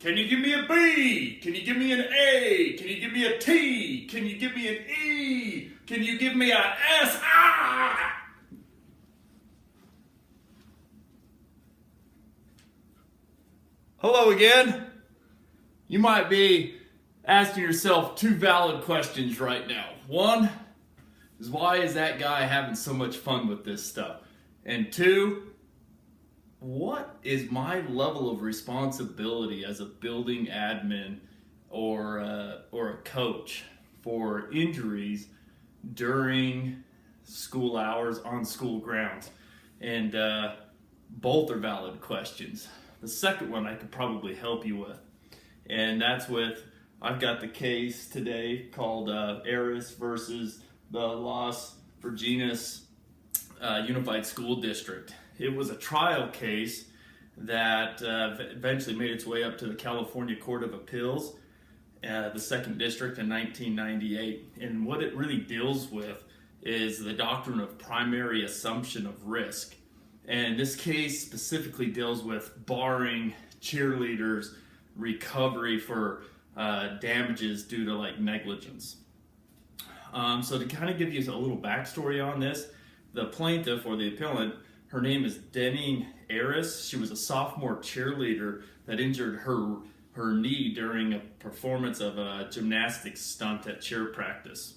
Can you give me a B? Can you give me an A? Can you give me a T? Can you give me an E? Can you give me a S? Ah! Hello again. You might be asking yourself two valid questions right now. One is, why is that guy having so much fun with this stuff? And two, what is my level of responsibility as a building admin or a coach for injuries during school hours on school grounds? And both are valid questions. The second one I could probably help you with, and that's with, I've got the case today called Aaris versus the Las Virgenes Unified School District. It was a trial case that eventually made its way up to the California Court of Appeals, the second district in 1998. And what it really deals with is the doctrine of primary assumption of risk. And this case specifically deals with barring cheerleaders' recovery for damages due to like negligence. So to kind of give you a little backstory on this, the plaintiff or the appellant, her name is Aaris. She was a sophomore cheerleader that injured her knee during a performance of a gymnastics stunt at cheer practice.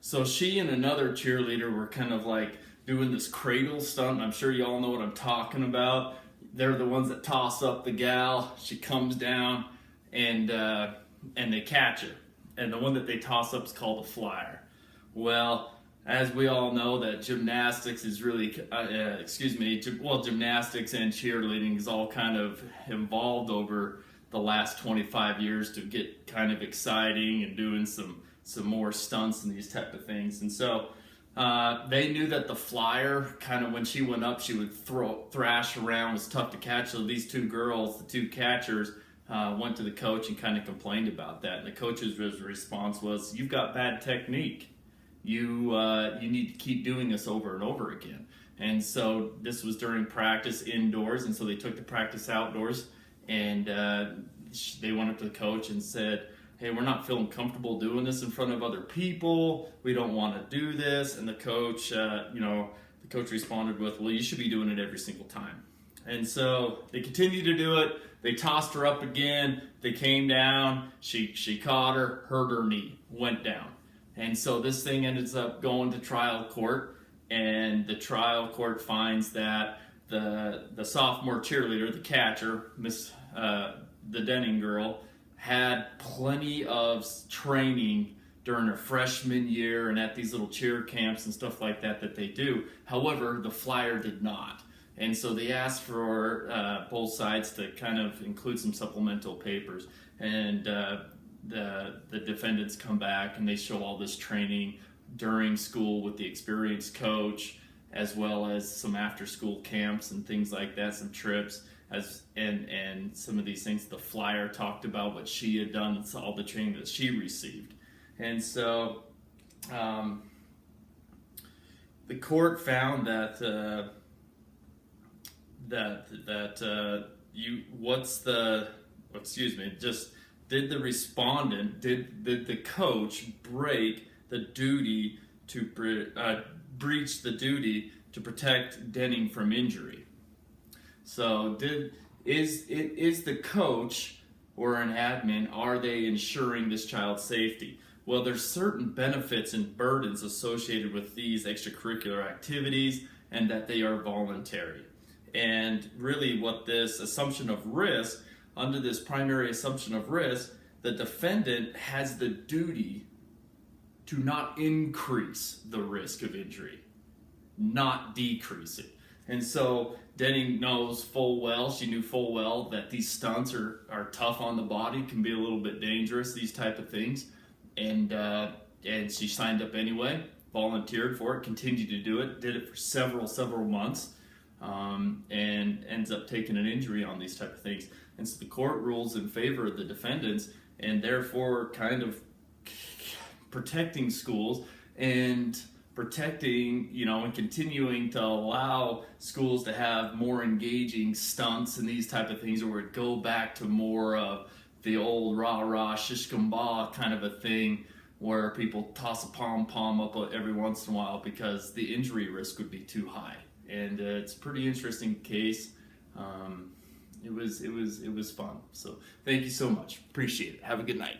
So she and another cheerleader were kind of like doing this cradle stunt. I'm sure you all know what I'm talking about. They're the ones that toss up the gal. She comes down and they catch her. And the one that they toss up is called a flyer. Well, as we all know, that gymnastics is really, gymnastics and cheerleading is all kind of evolved over the last 25 years to get kind of exciting and doing some more stunts and these type of things. And so they knew that the flyer, kind of when she went up, she would thrash around, was tough to catch. So these two girls, the two catchers, went to the coach and kind of complained about that. And the coach's response was, "You've got bad technique. You need to keep doing this over and over again." And so this was during practice indoors, and so they took the practice outdoors, and they went up to the coach and said, "Hey, we're not feeling comfortable doing this in front of other people. We don't want to do this." And the coach, the coach responded with, "Well, you should be doing it every single time." And so they continued to do it. They tossed her up again. They came down. She caught her, hurt her knee, went down. And so this thing ends up going to trial court, and the trial court finds that the sophomore cheerleader, the catcher, the Denning girl, had plenty of training during her freshman year and at these little cheer camps and stuff like that they do. However, the flyer did not. And so they asked for both sides to kind of include some supplemental papers. And the defendants come back and they show all this training during school with the experienced coach, as well as some after-school camps and things like that, some trips, and some of these things. The flyer talked about what she had done, and all the training that she received. And so the court found that did the coach break the duty to breach the duty to protect Denning from injury? So is the coach or an admin, are they ensuring this child's safety? Well, there's certain benefits and burdens associated with these extracurricular activities, and that they are voluntary. And really what this assumption of risk, under this primary assumption of risk, the defendant has the duty to not increase the risk of injury, not decrease it. And so Denning knows full well, she knew full well that these stunts are tough on the body, can be a little bit dangerous, these type of things. And she signed up anyway, volunteered for it, continued to do it, did it for several months, and ends up taking an injury on these type of things. And so the court rules in favor of the defendants, and therefore kind of protecting schools and protecting, and continuing to allow schools to have more engaging stunts and these type of things, or would go back to more of the old rah-rah shish kebab kind of a thing, where people toss a pom-pom up every once in a while because the injury risk would be too high. And it's a pretty interesting case. It was fun. So thank you so much. Appreciate it. Have a good night.